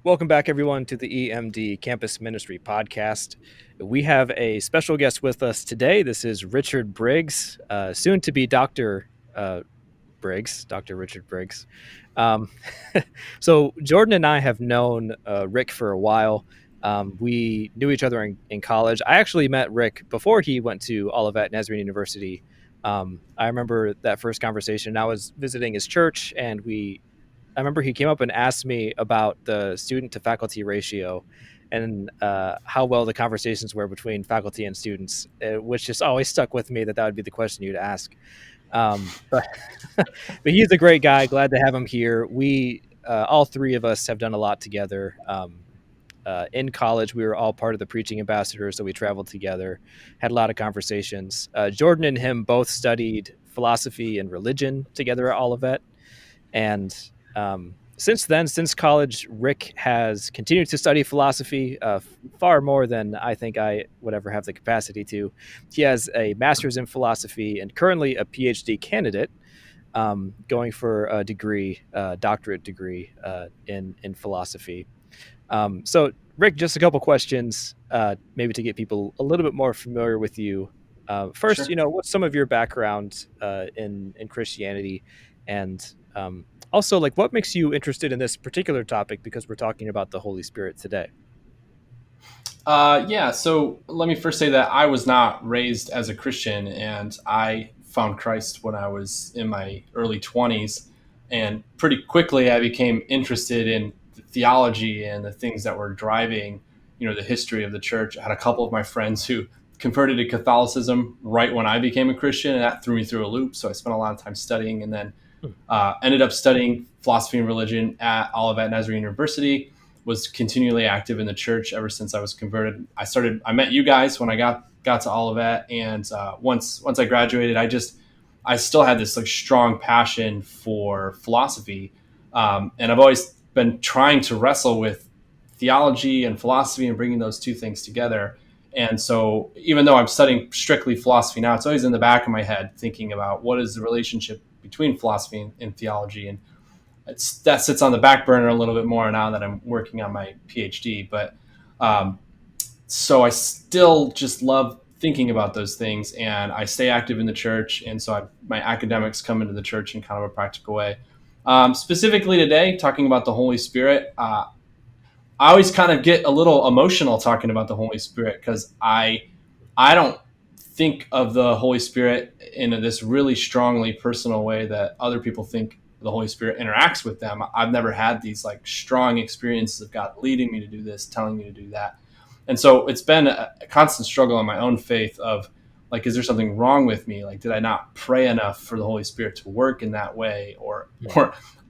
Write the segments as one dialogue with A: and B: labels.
A: Welcome back, everyone, to the EMD Campus Ministry Podcast. We have a special guest with us today. This is Richard Briggs, soon to be Dr. Briggs, Dr. Richard Briggs. Um, so Jordan and I have known Rick for a while. We knew each other in college. I actually met Rick before he went to Olivet Nazarene University. I remember that first conversation. I was visiting his church, and I remember he came up and asked me about the student to faculty ratio and how well the conversations were between faculty and students, which just always stuck with me that would be the question you'd ask. But but he's a great guy. Glad to have him here. We all three of us have done a lot together. In college, we were all part of the preaching ambassadors, so we traveled together, had a lot of conversations. Jordan and him both studied philosophy and religion together at Olivet, and since then, since college, Rick has continued to study philosophy far more than I think I would ever have the capacity to. He has a master's in philosophy and currently a PhD candidate, going for a degree, doctorate degree in philosophy. So, Rick, just a couple questions, maybe to get people a little bit more familiar with you. First,
B: Sure.
A: what's some of your background in Christianity, and also, like, what makes you interested in this particular topic? Because we're talking about the Holy Spirit today.
B: Yeah, so let me first say that I was not raised as a Christian, and I found Christ when I was in my early 20s. And pretty quickly, I became interested in theology and the things that were driving, the history of the church. I had a couple of my friends who converted to Catholicism right when I became a Christian, and that threw me through a loop. So I spent a lot of time studying, and then ended up studying philosophy and religion at Olivet Nazarene University. Was continually active in the church ever since I was converted. I met you guys when I got to Olivet, and once I graduated, I still had this like strong passion for philosophy, and I've always been trying to wrestle with theology and philosophy and bringing those two things together. And so, even though I'm studying strictly philosophy now, it's always in the back of my head thinking about what is the relationship between philosophy and theology, and that sits on the back burner a little bit more now that I'm working on my PhD. But so I still just love thinking about those things, and I stay active in the church, and so my academics come into the church in kind of a practical way. Specifically today, talking about the Holy Spirit, I always kind of get a little emotional talking about the Holy Spirit because I don't think of the Holy Spirit in this really strongly personal way that other people think the Holy Spirit interacts with them. I've never had these like strong experiences of God leading me to do this, telling me to do that. And so it's been a constant struggle on my own faith of like, is there something wrong with me? Like, did I not pray enough for the Holy Spirit to work in that way? Or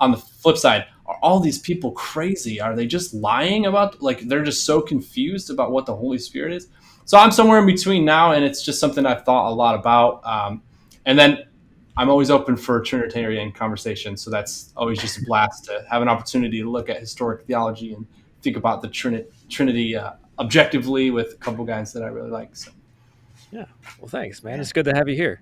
B: on the flip side, are all these people crazy? Are they just lying about, like, they're just so confused about what the Holy Spirit is? So I'm somewhere in between now, and it's just something I've thought a lot about. And then I'm always open for Trinitarian conversation. So that's always just a blast to have an opportunity to look at historic theology and think about the Trinity objectively with a couple guys that I really like. So
A: Yeah. Well, thanks, man. It's good to have you here.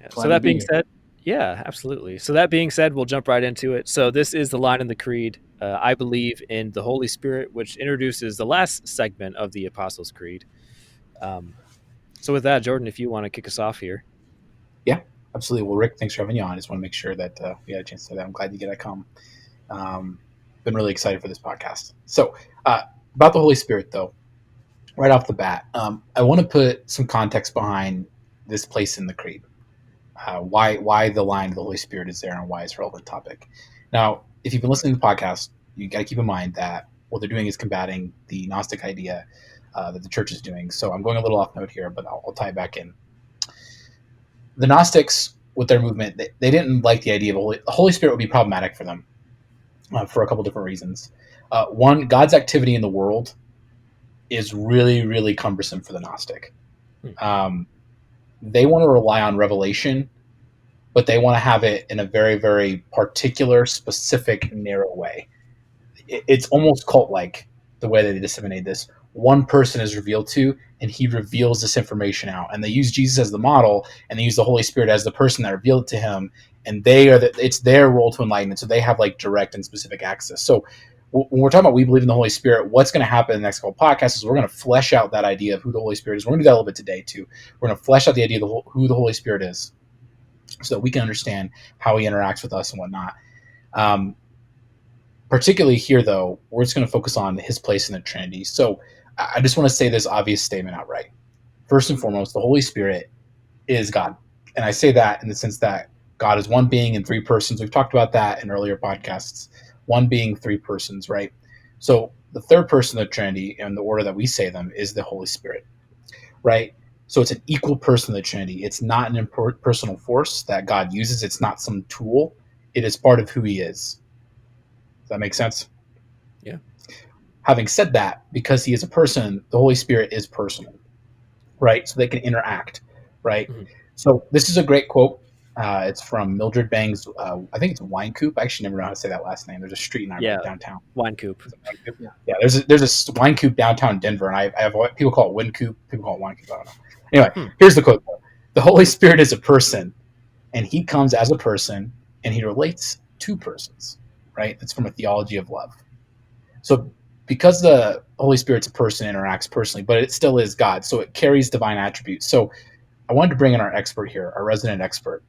A: Yeah. So
B: glad to
A: that
B: be
A: being
B: here.
A: said, yeah, absolutely. So that being said, we'll jump right into it. So this is the line in the creed. I believe in the Holy Spirit, which introduces the last segment of the Apostles' Creed. So with that, Jordan, if you want to kick us off here.
C: Yeah, absolutely. Well, Rick, thanks for having you on. I just want to make sure that we had a chance to do that. I'm glad you get to come. Been really excited for this podcast. So about the Holy Spirit, though, right off the bat, I want to put some context behind this place in the creed. Why the line of the Holy Spirit is there and why it's a relevant topic. Now, if you've been listening to the podcast, you got to keep in mind that what they're doing is combating the Gnostic idea that the church is doing. So I'm going a little off note here, but I'll tie it back in. The Gnostics, with their movement, they didn't like the idea of the Holy Spirit would be problematic for them for a couple different reasons. One, God's activity in the world is really, really cumbersome for the Gnostic. They want to rely on revelation, but they want to have it in a very, very particular, specific, narrow way. It's almost cult-like the way that they disseminate this. One person is revealed to, and he reveals this information out. And they use Jesus as the model, and they use the Holy Spirit as the person that revealed it to him. And it's their role to enlighten it. So they have like direct and specific access. So when we're talking about we believe in the Holy Spirit, what's going to happen in the next couple podcasts is we're going to flesh out that idea of who the Holy Spirit is. We're going to do that a little bit today too. We're going to flesh out the idea of who the Holy Spirit is, so that we can understand how he interacts with us and whatnot. Particularly here, though, we're just going to focus on his place in the Trinity. So I just want to say this obvious statement outright. First and foremost, the Holy Spirit is God. And I say that in the sense that God is one being in three persons. We've talked about that in earlier podcasts. One being, three persons, right? So the third person of the Trinity, in the order that we say them, is the Holy Spirit, right? So it's an equal person of the Trinity. It's not an impersonal force that God uses. It's not some tool. It is part of who he is. Does that make sense?
A: Yeah.
C: Having said that, because he is a person, the Holy Spirit is personal, right? So they can interact, right? Mm-hmm. So this is a great quote. It's from Mildred Bang's, I think it's Wine Coop. I actually never know how to say that last name. There's a street in Ireland downtown.
A: Wine Coop.
C: Yeah, there's a Wine Coop downtown in Denver, and I have people call it Wine Coop, people call it Wine Coop. I don't know. Anyway, here's the quote. The Holy Spirit is a person, and he comes as a person, and he relates to persons, right? That's from a theology of love. So because the Holy Spirit's a person, interacts personally, but it still is God, so it carries divine attributes. So I wanted to bring in our expert here, our resident expert.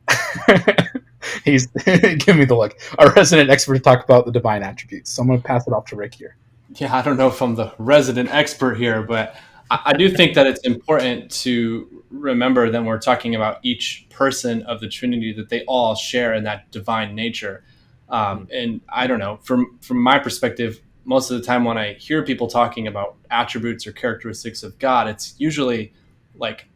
C: He's giving me the look. Our resident expert to talk about the divine attributes. So I'm going to pass it off to Rick here.
B: Yeah, I don't know if I'm the resident expert here, but I do think that it's important to remember that we're talking about each person of the Trinity, that they all share in that divine nature. And I don't know, from my perspective, most of the time when I hear people talking about attributes or characteristics of God, it's usually like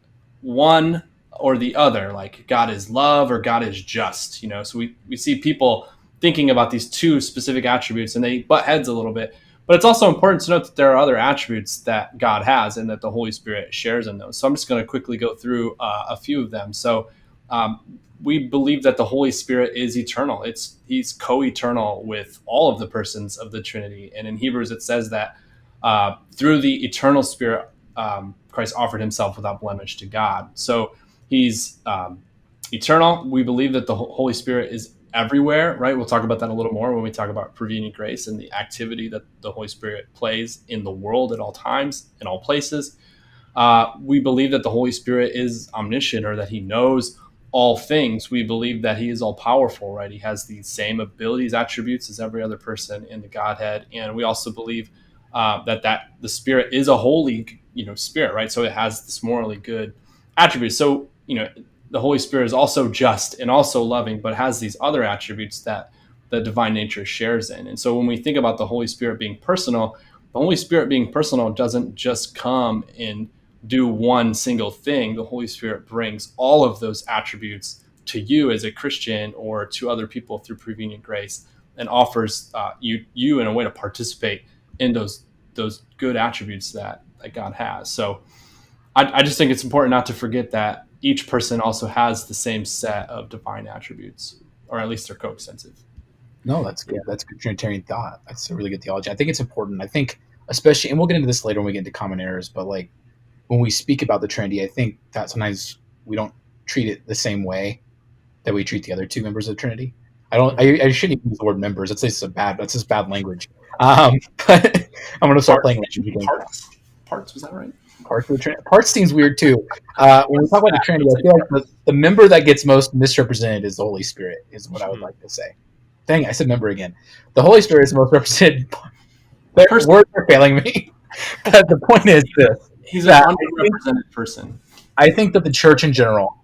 B: one or the other, like God is love or God is just, so we see people thinking about these two specific attributes and they butt heads a little bit. But it's also important to note that there are other attributes that God has and that the Holy Spirit shares in those. So I'm just going to quickly go through a few of them. So we believe that the Holy Spirit is eternal. He's co-eternal with all of the persons of the Trinity. And in Hebrews, it says that through the eternal Spirit, Christ offered himself without blemish to God. So he's eternal. We believe that the Holy Spirit is everywhere, right? We'll talk about that a little more when we talk about prevenient grace and the activity that the Holy Spirit plays in the world at all times, in all places. We believe that the Holy Spirit is omniscient, or that he knows all things. We believe that he is all powerful, right? He has the same abilities, attributes as every other person in the Godhead. And we also believe that the Spirit is a holy, Spirit, right? So it has this morally good attributes. So, the Holy Spirit is also just and also loving, but has these other attributes that the divine nature shares in. And so when we think about the Holy Spirit being personal, the Holy Spirit being personal doesn't just come and do one single thing. The Holy Spirit brings all of those attributes to you as a Christian or to other people through prevenient grace, and offers you in a way to participate in those good attributes that God has. So I just think it's important not to forget that each person also has the same set of divine attributes, or at least they're coextensive.
C: No, that's good. That's good Trinitarian thought. That's a really good theology. I think it's important. I think especially, and we'll get into this later when we get into common errors, but like when we speak about the Trinity, I think that sometimes we don't treat it the same way that we treat the other two members of the Trinity. I shouldn't even use the word members. That's just bad language. But I'm going to start playing
B: Parts, was that right?
C: Parts of the Trinity. Parts seems weird too. When we talk about the Trinity, I feel like the member that gets most misrepresented is the Holy Spirit, is what I would like to say. Dang, I said member again. The Holy Spirit is the most represented. Words are failing me. But the point is this.
B: He's an underrepresented person.
C: I think that the church in general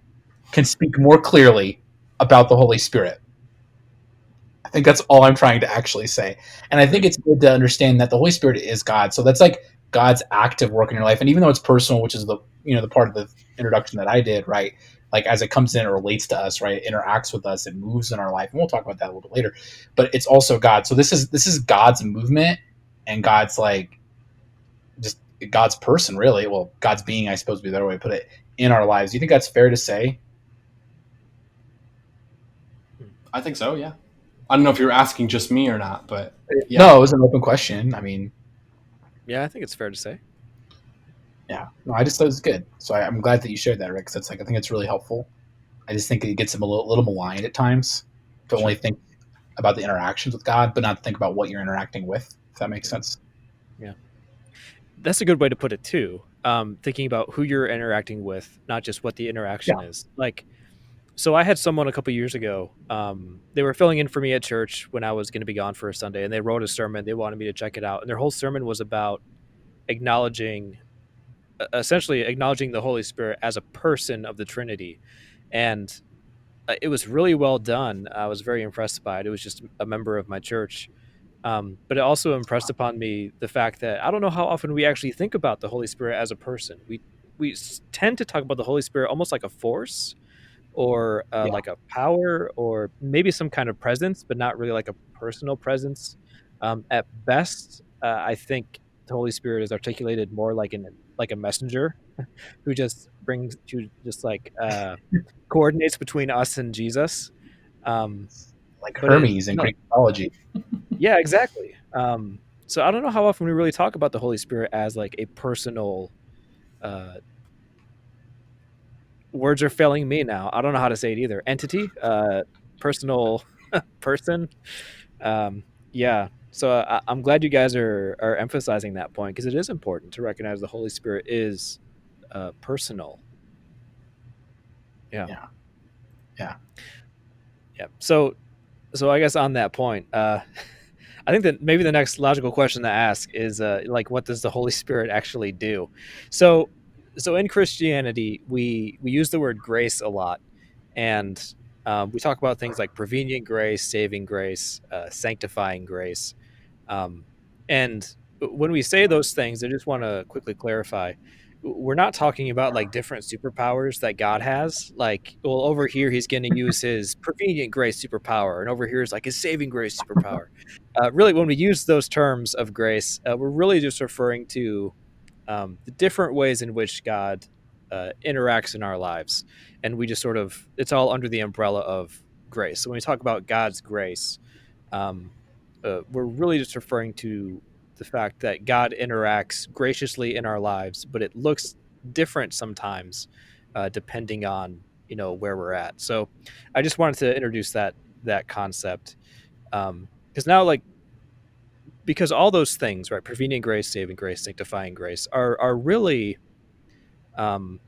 C: can speak more clearly about the Holy Spirit. I think that's all I'm trying to actually say. And I think it's good to understand that the Holy Spirit is God. So that's like God's active work in your life. And even though it's personal, which is the part of the introduction that I did, right? Like as it comes in, it relates to us, right? It interacts with us, it moves in our life. And we'll talk about that a little bit later. But it's also God. So this is God's movement and God's just God's person, really. Well, God's being, I suppose would be the better way to put it, in our lives. Do you think that's fair to say?
B: I think so, yeah. I don't know if you're asking just me or not, but yeah.
C: No, it was an open question. I mean,
A: yeah, I think it's fair to say.
C: Yeah, no, I just thought it was good. So I'm glad that you shared that, Rick. Because I think it's really helpful. I just think it gets him a little maligned at times to only think about the interactions with God, but not think about what you're interacting with, if that makes sense.
A: Yeah. That's a good way to put it too. Thinking about who you're interacting with, not just what the interaction
C: Yeah.
A: is. Like, so I had someone a couple years ago. They were filling in for me at church when I was going to be gone for a Sunday, and they wrote a sermon. They wanted me to check it out, and their whole sermon was about acknowledging, essentially acknowledging the Holy Spirit as a person of the Trinity, and it was really well done. I was very impressed by it. It was just a member of my church. But it also impressed upon me the fact that I don't know how often we actually think about the Holy Spirit as a person. We tend to talk about the Holy Spirit almost like a force, or
C: Yeah.
A: like a power, or maybe some kind of presence, but not really like a personal presence. At best, I think the Holy Spirit is articulated more like a messenger who just like coordinates between us and Jesus. Um,
C: Like
A: but it,
C: Hermes in
A: no,
C: Greek mythology.
A: yeah, exactly. So I don't know how often we really talk about the Holy Spirit as like a personal. Uh, Words are failing me now. I don't know how to say it either. Entity, personal person. Yeah. So I'm glad you guys are emphasizing that point, because it is important to recognize the Holy Spirit is personal. Yeah.
C: Yeah. Yeah.
A: Yeah. So I guess on that point, I think that maybe the next logical question to ask is like, what does the Holy Spirit actually do? So, so in Christianity, we use the word grace a lot, and we talk about things like prevenient grace, saving grace, sanctifying grace, um, and when we say those things, I just want to quickly clarify. We're not talking about like different superpowers that God has. Like, well, over here he's going to use his prevenient grace superpower, and over here is like his saving grace superpower. Really, when we use those terms of grace, we're really just referring to the different ways in which God interacts in our lives. And we just sort of, it's all under the umbrella of grace. So when we talk about God's grace, um, we're really just referring to the fact that God interacts graciously in our lives, but it looks different sometimes depending on, where we're at. So I just wanted to introduce that concept, because now, like, because all those things, right, prevenient grace, saving grace, sanctifying grace, are really um,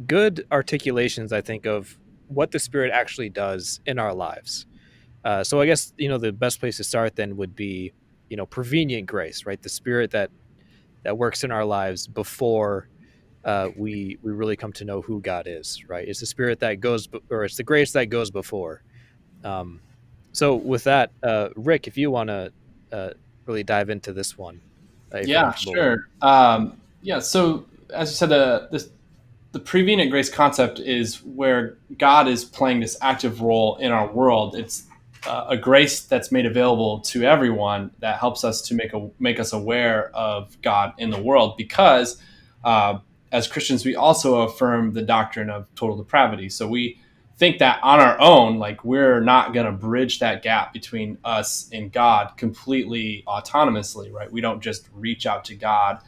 A: good articulations, I think, of what the Spirit actually does in our lives. So I guess the best place to start then would be prevenient grace, right? The Spirit that works in our lives before we really come to know who God is, right? It's the Spirit that goes, or it's the grace that goes before. Um, so with that, Rick, if you want to really dive into this one, if you're
B: Yeah,
A: comfortable with it.
B: sure. Yeah, so as you said, the prevenient grace concept is where God is playing this active role in our world. It's a grace that's made available to everyone that helps us to make us aware of God in the world. Because as Christians, we also affirm the doctrine of total depravity. So we think that on our own, like, we're not going to bridge that gap between us and God completely autonomously, right? We don't just reach out to God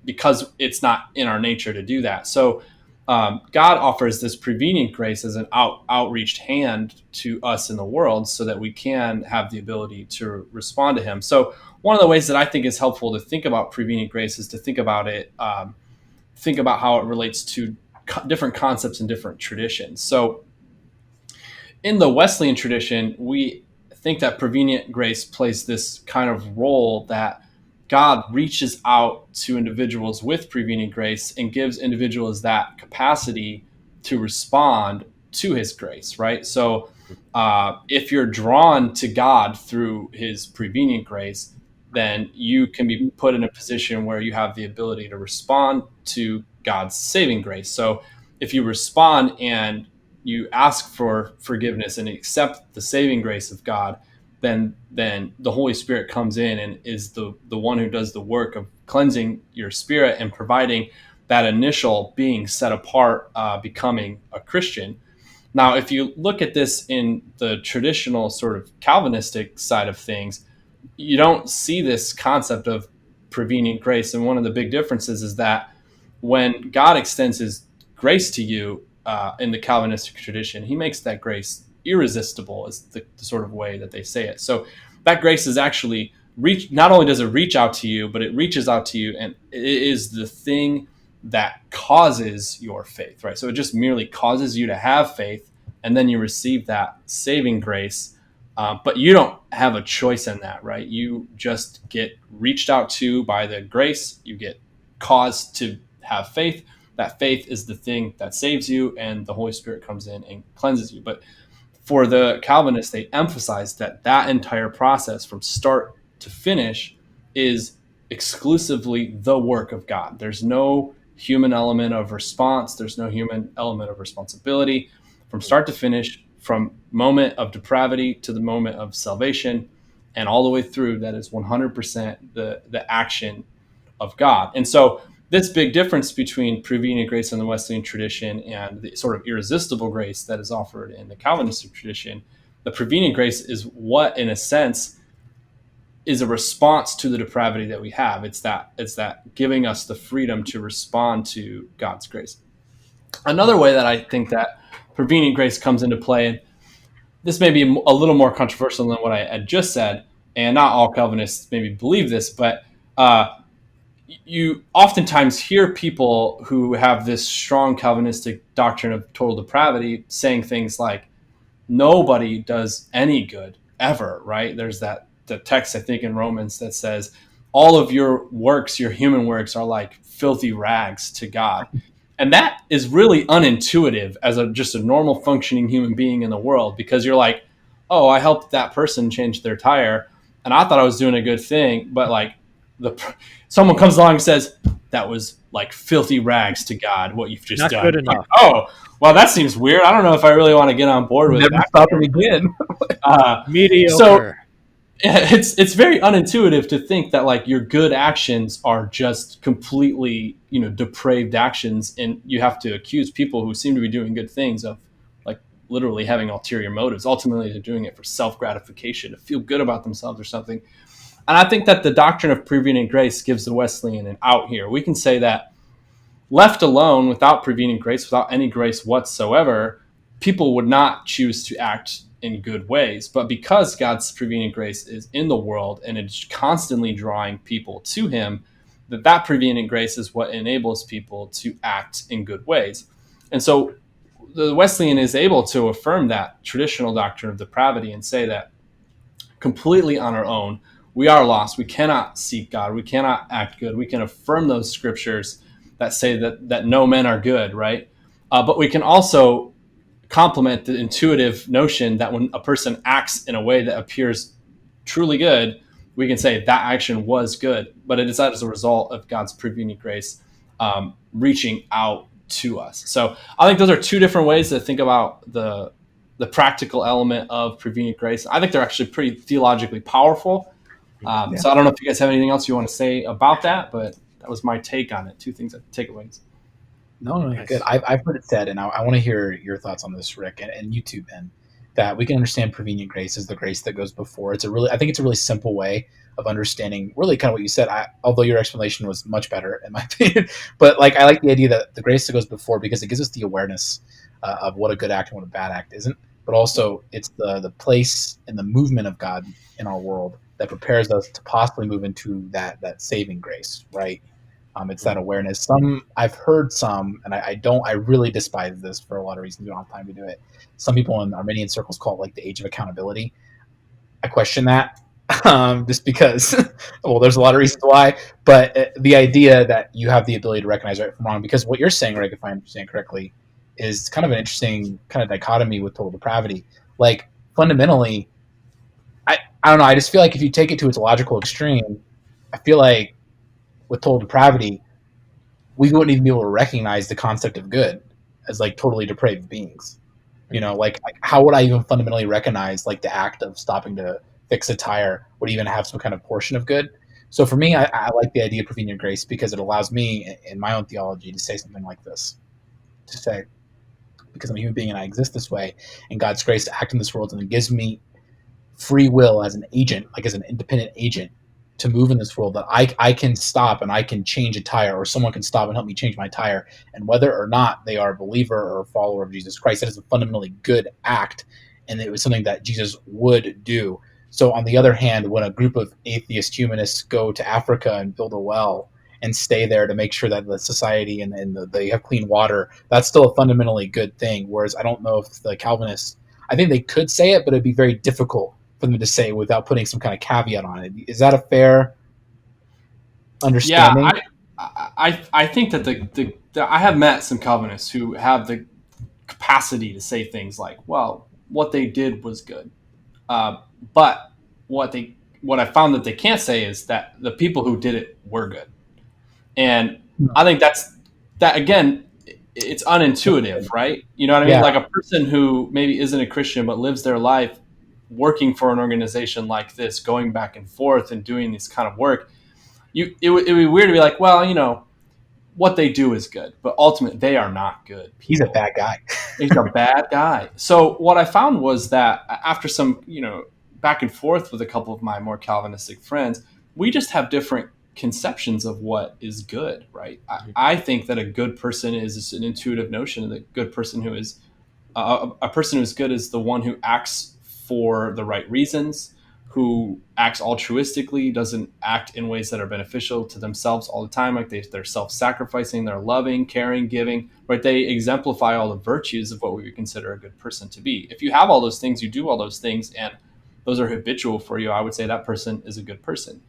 B: because it's not in our nature to do that. So God offers this prevenient grace as an outreached hand to us in the world, so that we can have the ability to respond to Him. So one of the ways that I think is helpful to think about prevenient grace is to think about it, think about how it relates to different concepts and different traditions. So in the Wesleyan tradition, we think that prevenient grace plays this kind of role that God reaches out to individuals with prevenient grace and gives individuals that capacity to respond to His grace, right? So if you're drawn to God through His prevenient grace, then you can be put in a position where you have the ability to respond to God's saving grace. So if you respond and you ask for forgiveness and accept the saving grace of God, then the Holy Spirit comes in and is the one who does the work of cleansing your spirit and providing that initial being set apart, becoming a Christian. Now, if you look at this in the traditional sort of Calvinistic side of things, you don't see this concept of prevenient grace. And one of the big differences is that when God extends His grace to you in the Calvinistic tradition, He makes that grace irresistible is the sort of way that they say it. So that grace is actually not only does it reach out to you, but it reaches out to you, and it is the thing that causes your faith, right? So it just merely causes you to have faith, and then you receive that saving grace. But you don't have a choice in that, right? You just get reached out to by the grace. You get caused to have faith. That faith is the thing that saves you, and the Holy Spirit comes in and cleanses you. But for the Calvinists, they emphasize that entire process from start to finish is exclusively the work of God. There's no human element of response. There's no human element of responsibility. From start to finish, from moment of depravity to the moment of salvation, and all the way through, that is 100% the action of God. And so this big difference between prevenient grace in the Wesleyan tradition and the sort of irresistible grace that is offered in the Calvinistic tradition, the prevenient grace is what, in a sense, is a response to the depravity that we have. It's that giving us the freedom to respond to God's grace. Another way that I think that prevenient grace comes into play, and this may be a little more controversial than what I had just said, and not all Calvinists maybe believe this, but you oftentimes hear people who have this strong Calvinistic doctrine of total depravity saying things like, nobody does any good ever, right? There's the text, I think, in Romans that says, all of your works, your human works, are like filthy rags to God. And that is really unintuitive as just a normal functioning human being in the world, because you're like, oh, I helped that person change their tire, and I thought I was doing a good thing, but like someone comes along and says, that was like filthy rags to God, what you've just
A: Not
B: done.
A: good enough.
B: Like, oh, well, that seems weird. I don't know if I really want to get on board with
C: Never
B: that.
C: stop him again.
A: Mediocre.
B: So it's very unintuitive to think that like your good actions are just completely, depraved actions, and you have to accuse people who seem to be doing good things of like literally having ulterior motives. Ultimately, they're doing it for self-gratification, to feel good about themselves or something. And I think that the doctrine of prevenient grace gives the Wesleyan an out here. We can say that left alone, without prevenient grace, without any grace whatsoever, people would not choose to act in good ways. But because God's prevenient grace is in the world and it's constantly drawing people to him, that prevenient grace is what enables people to act in good ways. And so the Wesleyan is able to affirm that traditional doctrine of depravity and say that completely on our own, we are lost. We cannot seek God. We cannot act good. We can affirm those scriptures that say that no men are good, right? But we can also complement the intuitive notion that when a person acts in a way that appears truly good, we can say that action was good, but it is as a result of God's prevenient grace reaching out to us. So I think those are two different ways to think about the practical element of prevenient grace. I think they're actually pretty theologically powerful. So I don't know if you guys have anything else you want to say about that, but that was my take on it. Two things, takeaways.
C: No,
A: Nice.
C: good. I've heard it said, and I want to hear your thoughts on this, Rick, and you too, Ben, that we can understand prevenient grace as the grace that goes before. I think it's a really simple way of understanding really kind of what you said, although your explanation was much better in my opinion. But like, I like the idea that the grace that goes before, because it gives us the awareness of what a good act and what a bad act isn't, but also it's the place and the movement of God in our world that prepares us to possibly move into that saving grace, right? It's that awareness. I've heard some, and I really despise this for a lot of reasons. We don't have time to do it. Some people in Arminian circles call it like the age of accountability. I question that just because, well, there's a lot of reasons why, but the idea that you have the ability to recognize right from wrong, because what you're saying, Rick, if I understand correctly, is kind of an interesting kind of dichotomy with total depravity. Like fundamentally, I don't know. I just feel like if you take it to its logical extreme, I feel like with total depravity, we wouldn't even be able to recognize the concept of good as like totally depraved beings. Like how would I even fundamentally recognize like the act of stopping to fix a tire would even have some kind of portion of good? So for me, I like the idea of prevenient grace because it allows me in my own theology to say something like this, to say, because I'm a human being and I exist this way, and God's grace to act in this world, and it gives me free will as an agent, like as an independent agent, to move in this world, that I can stop and I can change a tire, or someone can stop and help me change my tire. And whether or not they are a believer or a follower of Jesus Christ, that is a fundamentally good act. and it was something that Jesus would do. So on the other hand, when a group of atheist humanists go to Africa and build a well and stay there to make sure that the society they have clean water, that's still a fundamentally good thing. Whereas I don't know if the Calvinists, I think they could say it, but it'd be very difficult for them to say without putting some kind of caveat on it. Is that a fair
B: Yeah,
C: understanding?
B: I think that I have met some Calvinists who have the capacity to say things like, "Well, what they did was good," but what I found that they can't say is that the people who did it were good. And I think that again, it's unintuitive, right? You know what I mean?
C: Yeah,
B: Like a person who maybe isn't a Christian but lives their life working for an organization like this, going back and forth and doing this kind of work. It would be weird to be like, well, what they do is good, but ultimately they are not good
C: he's a
B: people.
C: bad guy.
B: He's a bad guy. So what I found was that after some, back and forth with a couple of my more Calvinistic friends, we just have different conceptions of what is good, right? I think that a good person is an intuitive notion. That a good person who is a person who's good is the one who acts for the right reasons, who acts altruistically, doesn't act in ways that are beneficial to themselves all the time, like they're self-sacrificing, they're loving, caring, giving, right? They exemplify all the virtues of what we would consider a good person to be. If you have all those things, you do all those things, and those are habitual for you, I would say that person is a good person.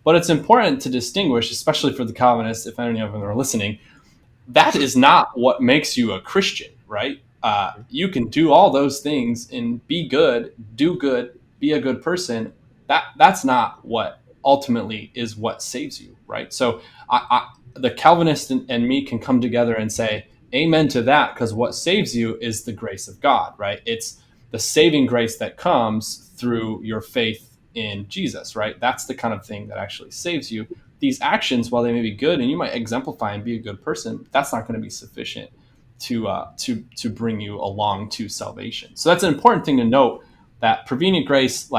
B: But it's important to distinguish, especially for the Calvinists, if any of them are listening, that is not what makes you a Christian, right? You can do all those things and be good, do good, be a good person. That's not what ultimately is what saves you, right? So the Calvinist and me can come together and say amen to that, because what saves you is the grace of God, right? It's the saving grace that comes through your faith in Jesus, right? That's the kind of thing that actually saves you. These actions, while they may be good and you might exemplify and be a good person, that's not going to be sufficient to bring you along to salvation. So that's an important thing to note, that prevenient grace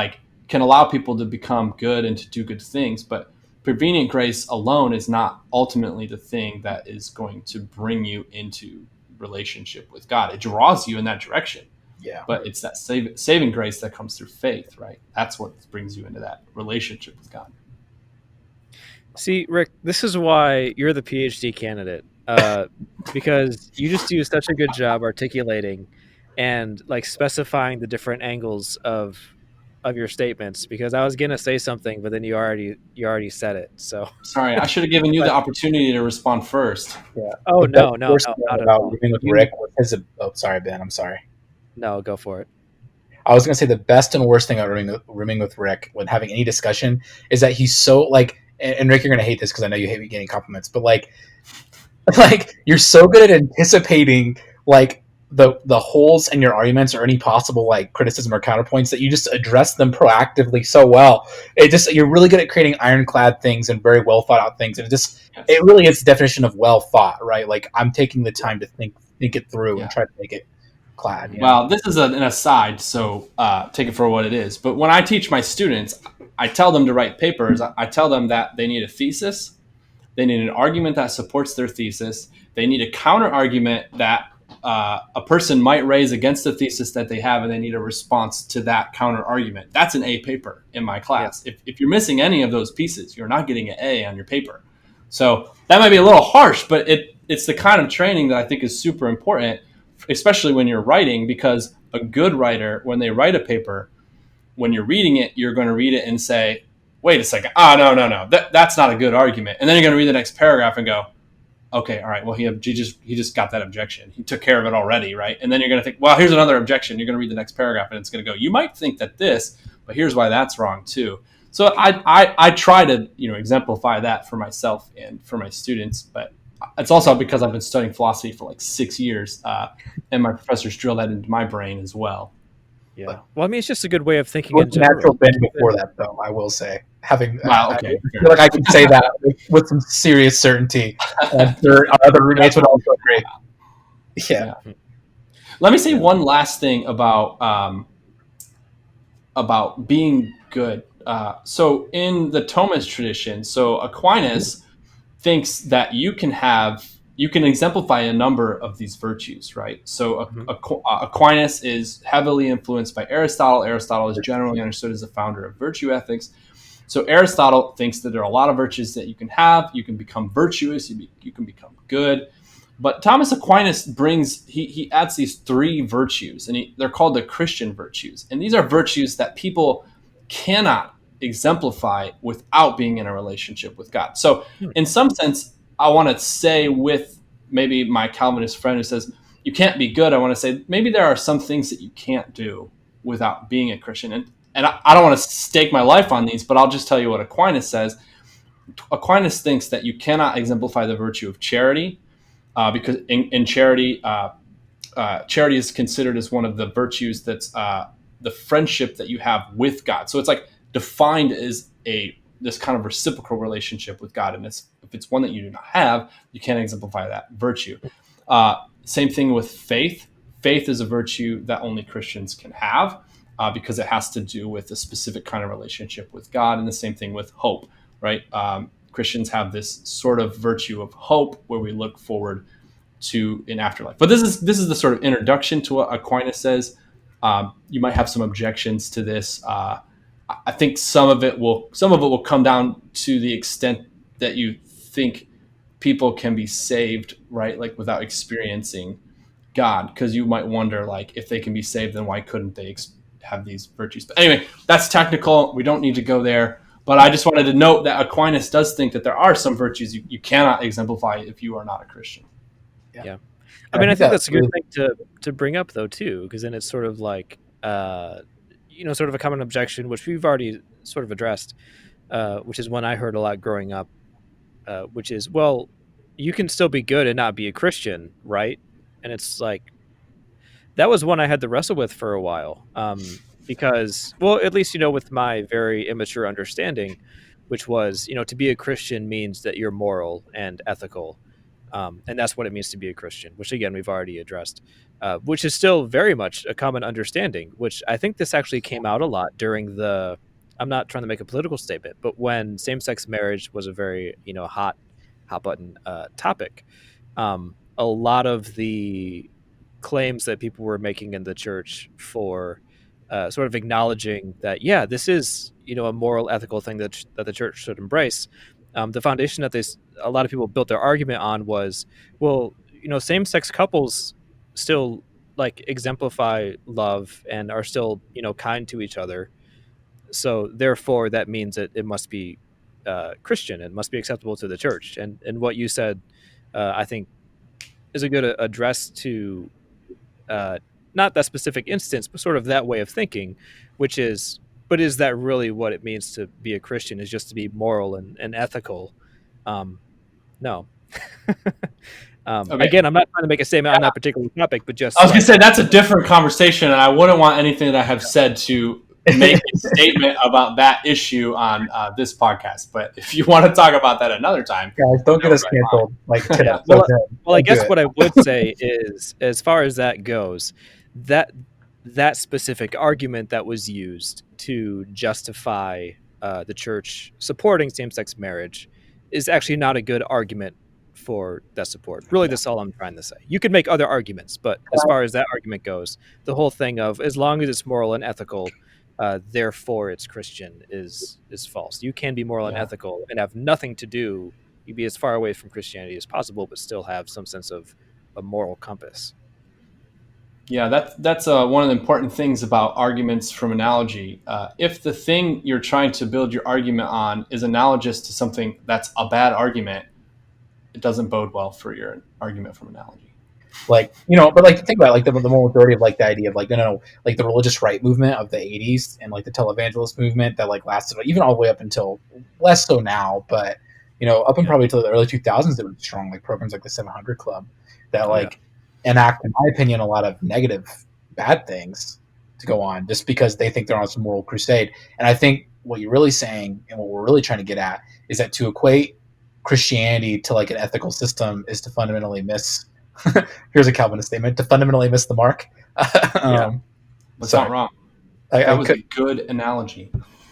B: can allow people to become good and to do good things, but prevenient grace alone is not ultimately the thing that is going to bring you into relationship with God. It draws you in that direction,
C: Yeah.
B: but it's that saving grace that comes through faith, right? That's what brings you into that relationship with God.
A: See, Rick, this is why you're the PhD candidate, because you just do such a good job articulating and specifying the different angles of your statements. Because I was gonna say something, but then you already said it. So,
B: Sorry, I should have given you the
A: but
B: opportunity to respond first.
C: Yeah.
A: oh
C: The best
A: no, no,
C: worst
A: no,
C: thing
A: not at
C: about
A: all.
C: rooming with
A: You
C: Rick was his. Oh, sorry, Ben. I'm sorry.
A: no, go for it.
C: I was gonna say the best and worst thing about rooming with Rick when having any discussion is that he's so and Rick, you're gonna hate this because I know you hate me getting compliments, but you're so good at anticipating the holes in your arguments or any possible criticism or counterpoints that you just address them proactively so well. You're really good at creating ironclad things and very well thought out things, and it
B: Yes.
C: really is the definition of well thought, right? Like I'm taking the time to think it through and
B: Yeah.
C: try to make it clad.
B: Well, this is an aside, so take it for what it is. But when I teach my students, I tell them to write papers. I tell them that they need a thesis, they need an argument that supports their thesis, they need a counter argument that a person might raise against the thesis that they have, and they need a response to that counter argument. That's an A paper in my
A: Yeah.
B: class. If you're missing any of those pieces, you're not getting an A on your paper. So that might be a little harsh, but it's the kind of training that I think is super important, especially when you're writing, because a good writer, when they write a paper, when you're reading it, you're going to read it and say, wait a second, no, that's not a good argument. And then you're going to read the next paragraph and go, okay, all right, well, he just got that objection. He took care of it already, right? And then you're going to think, well, here's another objection. You're going to read the next paragraph and it's going to go, you might think that this, but here's why that's wrong too. So I try to exemplify that for myself and for my students, but it's also because I've been studying philosophy for 6 years, and my professors drill that into my brain as well.
A: Yeah. Well, I mean, it's just a good way of thinking
C: Was
A: in
C: a natural
A: general.
C: Ben before that, though. I will say,
B: Wow,
C: I
B: okay,
C: feel like I can say that with some serious certainty. I'm sure our other roommates would also agree. Yeah.
B: Yeah. Let me say one last thing about being good. So in the Thomist tradition, so Aquinas thinks that you can have you can exemplify a number of these virtues, right? So
A: Mhm.
B: Aquinas is heavily influenced by Aristotle. Aristotle is generally understood as the founder of virtue ethics. So Aristotle thinks that there are a lot of virtues that you can have. You can become virtuous. You can become good. But Thomas Aquinas he adds these three virtues, and they're called the Christian virtues. And these are virtues that people cannot exemplify without being in a relationship with God. So,
A: Hmm.
B: in some sense, I want to say with maybe my Calvinist friend who says you can't be good, I want to say maybe there are some things that you can't do without being a Christian. And I don't want to stake my life on these, but I'll just tell you what Aquinas says. Aquinas thinks that you cannot exemplify the virtue of charity because in charity, charity is considered as one of the virtues that's the friendship that you have with God. So it's like defined as this kind of reciprocal relationship with God, and if it's one that you do not have, you can't exemplify that virtue. Same thing with faith. Faith is a virtue that only Christians can have because it has to do with a specific kind of relationship with God, and the same thing with hope, right? Christians have this sort of virtue of hope where we look forward to an afterlife. But this is the sort of introduction to what Aquinas says. You might have some objections to this. I think some of it will come down to the extent that you think people can be saved, right? Like without experiencing God, because you might wonder, like, if they can be saved, then why couldn't they have these virtues? But anyway, that's technical. We don't need to go there. But I just wanted to note that Aquinas does think that there are some virtues you cannot exemplify if you are not a Christian.
A: Yeah. I mean, I think that's a good thing to bring up, though, too, because then it's sort of like, sort of a common objection, which we've already sort of addressed, which is one I heard a lot growing up, which is, well, you can still be good and not be a Christian, right? And it's like, that was one I had to wrestle with for a while, because, well, at least, with my very immature understanding, which was, to be a Christian means that you're moral and ethical. And that's what it means to be a Christian, which again we've already addressed, which is still very much a common understanding. Which I think this actually came out a lot during the. I'm not trying to make a political statement, but when same-sex marriage was a very hot button topic, a lot of the claims that people were making in the church for sort of acknowledging that this is a moral ethical thing that the church should embrace. The foundation that a lot of people built their argument on was, well, same-sex couples still like exemplify love and are still kind to each other, so therefore that means that it must be Christian and must be acceptable to the church. And what you said, I think, is a good address to not that specific instance, but sort of that way of thinking, which is, but is that really what it means to be a Christian, is just to be moral and ethical? No. Okay. Again, I'm not trying to make a statement on that particular topic, but just
B: I was going to say that's a different conversation, and I wouldn't want anything that I have said to make a statement about that issue on this podcast. But if you want to talk about that another time,
C: guys, don't get us canceled like today.
A: Yeah. Well, I guess what I would say is, as far as that goes, that specific argument that was used to justify the church supporting same-sex marriage is actually not a good argument for that support. Really, that's all I'm trying to say. You could make other arguments, but as far as that argument goes, the whole thing of as long as it's moral and ethical, therefore it's Christian is false. You can be moral and ethical and have nothing to do. You be as far away from Christianity as possible, but still have some sense of a moral compass.
B: Yeah, that's one of the important things about arguments from analogy. If the thing you're trying to build your argument on is analogous to something that's a bad argument, it doesn't bode well for your argument from analogy.
C: Like, but like think about it, like the majority of like the idea of like like the religious right movement of the 80s and like the televangelist movement that like lasted even all the way up until less so now, but up and probably till the early 2000s, they were strong, like programs like the 700 Club that enact, in my opinion, a lot of negative, bad things to go on just because they think they're on some moral crusade. And I think what you're really saying and what we're really trying to get at is that to equate Christianity to like an ethical system is to fundamentally miss. Here's a Calvinist statement: to fundamentally miss the mark.
B: That's not wrong. That was a good analogy.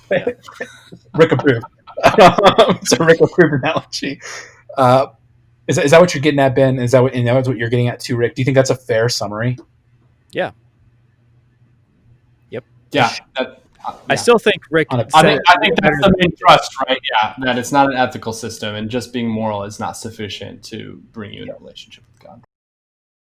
C: Rick approved. It's a Rick approved analogy. Is that what you're getting at, Ben? Is that what you're getting at too, Rick? Do you think that's a fair summary?
A: Yeah. Yep.
B: Yeah.
A: I still think Rick.
C: On a-
B: I think that's the main thrust, right? Yeah, that it's not an ethical system, and just being moral is not sufficient to bring you in a relationship with God.